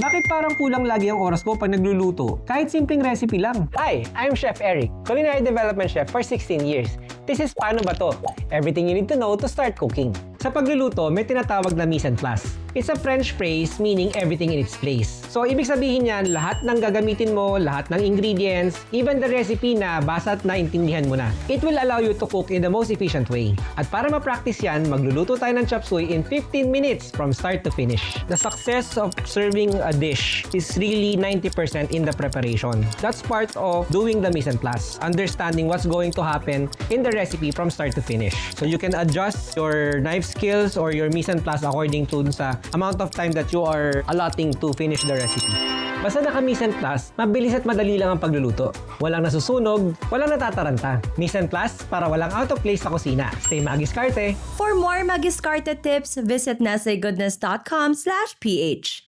Bakit parang kulang lagi ang oras ko pag nagluluto? Kahit simpleng recipe lang. Hi, I'm Chef Eric, Culinary Development Chef for 16 years. This is Paano Ba To? Everything you need to know to start cooking. Sa pagluluto, may tinatawag na mise en place. It's a French phrase meaning everything in its place. So, ibig sabihin niyan, lahat ng gagamitin mo, lahat ng ingredients, even the recipe na basta't naintindihan mo na. It will allow you to cook in the most efficient way. At para ma-practice yan, magluluto tayo ng chop suey in 15 minutes from start to finish. The success of serving a dish is really 90% in the preparation. That's part of doing the mise en place, understanding what's going to happen in the recipe from start to finish. So you can adjust your knife skills or your mise en place according to sa amount of time that you are allotting to finish the recipe. Basta naka-mise en place, mabilis at madali lang ang pagluluto. Walang nasusunog, walang natataranta. Mise en place para walang out of place sa kusina. Stay magiskarte! For more Magiskarte tips, visit nasaygoodness.com/ph.